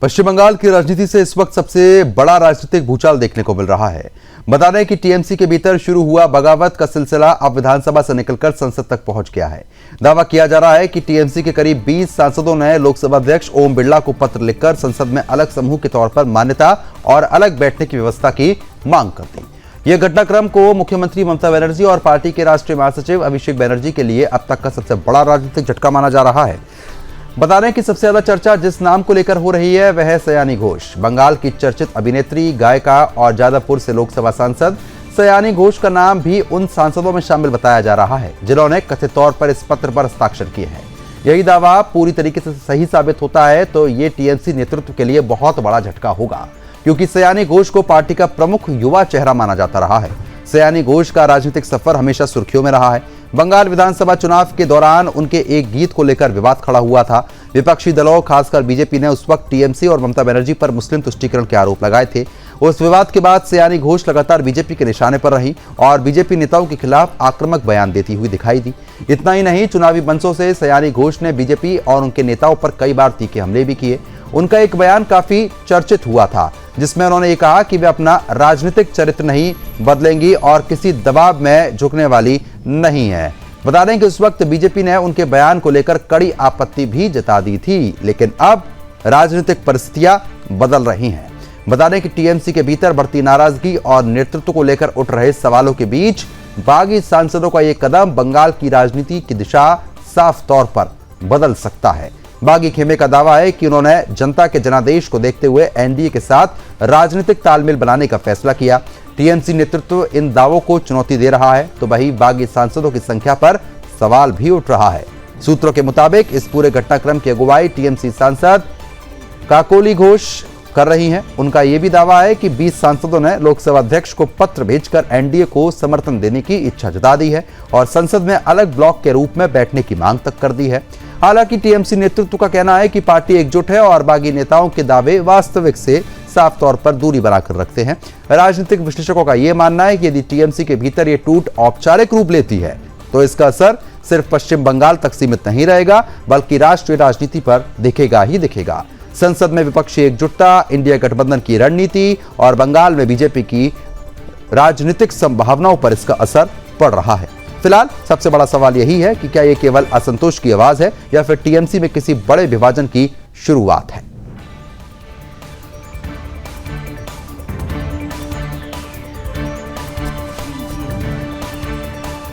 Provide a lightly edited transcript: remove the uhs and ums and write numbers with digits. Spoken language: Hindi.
पश्चिम बंगाल की राजनीति से इस वक्त सबसे बड़ा राजनीतिक भूचाल देखने को मिल रहा है। बता दें कि टीएमसी के भीतर शुरू हुआ बगावत का सिलसिला अब विधानसभा से निकलकर संसद तक पहुंच गया है। दावा किया जा रहा है कि टीएमसी के करीब 20 सांसदों ने लोकसभा अध्यक्ष ओम बिरला को पत्र लिखकर संसद में अलग समूह के तौर पर मान्यता और अलग बैठने की व्यवस्था की मांग कर दी। यह घटनाक्रम को मुख्यमंत्री ममता बनर्जी और पार्टी के राष्ट्रीय महासचिव अभिषेक बनर्जी के लिए अब तक का सबसे बड़ा राजनीतिक झटका माना जा रहा है। बता दें कि सबसे ज्यादा चर्चा जिस नाम को लेकर हो रही है वह है सयानी घोष। बंगाल की चर्चित अभिनेत्री, गायिका और जादवपुर से लोकसभा सांसद सयानी घोष का नाम भी उन सांसदों में शामिल बताया जा रहा है जिन्होंने कथित तौर पर इस पत्र पर हस्ताक्षर किए हैं। यही दावा पूरी तरीके से सही साबित होता है तो ये टीएमसी नेतृत्व के लिए बहुत बड़ा झटका होगा, क्योंकि सयानी घोष को पार्टी का प्रमुख युवा चेहरा माना जाता रहा है। सयानी घोष का राजनीतिक सफर हमेशा सुर्खियों में रहा है। बंगाल विधानसभा चुनाव के दौरान उनके एक गीत को लेकर विवाद खड़ा हुआ था। विपक्षी दलों खासकर बीजेपी ने उस वक्त टीएमसी और ममता बनर्जी पर मुस्लिम तुष्टीकरण के आरोप लगाए थे। उस विवाद के बाद सयानी घोष लगातार बीजेपी के निशाने पर रही और बीजेपी नेताओं के खिलाफ आक्रामक बयान देती हुई दिखाई दी। इतना ही नहीं, चुनावी मंचों से सयानी घोष ने बीजेपी और उनके नेताओं पर कई बार तीखे हमले भी किए। उनका एक बयान काफी चर्चित हुआ था जिसमें उन्होंने ये कहा कि वे अपना राजनीतिक चरित्र नहीं बदलेंगी और किसी दबाव में झुकने वाली नहीं है। बता दें कि उस वक्त बीजेपी ने उनके बयान को लेकर कड़ी आपत्ति भी जता दी थी, लेकिन अब राजनीतिक परिस्थितियां बदल रही हैं। बता दें कि टीएमसी के भीतर बढ़ती नाराजगी और नेतृत्व को लेकर उठ रहे सवालों के बीच बागी सांसदों का यह कदम बंगाल की राजनीति की दिशा साफ तौर पर बदल सकता है। बागी खेमे का दावा है कि उन्होंने जनता के जनादेश को देखते हुए एनडीए के साथ राजनीतिक तालमेल बनाने का फैसला किया। टीएमसी नेतृत्व इन दावों को चुनौती दे रहा है तो वहीं बागी सांसदों की संख्या पर सवाल भी उठ रहा है। सूत्रों के मुताबिक इस पूरे घटनाक्रम की अगुवाई टीएमसी सांसद काकोली घोष कर रही हैं। उनका यह भी दावा है कि 20 सांसदों ने लोकसभा अध्यक्ष को पत्र भेजकर एनडीए को समर्थन देने की इच्छा जता दी है और संसद में अलग ब्लॉक के रूप में बैठने की मांग तक कर दी है। हालांकि टीएमसी नेतृत्व का कहना है कि पार्टी एकजुट है और बागी नेताओं के दावे वास्तविक से साफ तौर पर दूरी बनाकर रखते हैं। राजनीतिक विश्लेषकों का यह मानना है कि यदि टीएमसी के भीतर यह टूट औपचारिक रूप लेती है तो इसका असर सिर्फ पश्चिम बंगाल तक सीमित नहीं रहेगा बल्कि राष्ट्रीय राजनीति पर दिखेगा ही दिखेगा। संसद में विपक्षी एकजुटता, इंडिया गठबंधन की रणनीति और बंगाल में बीजेपी की राजनीतिक संभावनाओं पर इसका असर पड़ रहा है। फिलहाल सबसे बड़ा सवाल यही है कि क्या ये केवल असंतोष की आवाज है या फिर टीएमसी में किसी बड़े विभाजन की शुरुआत है।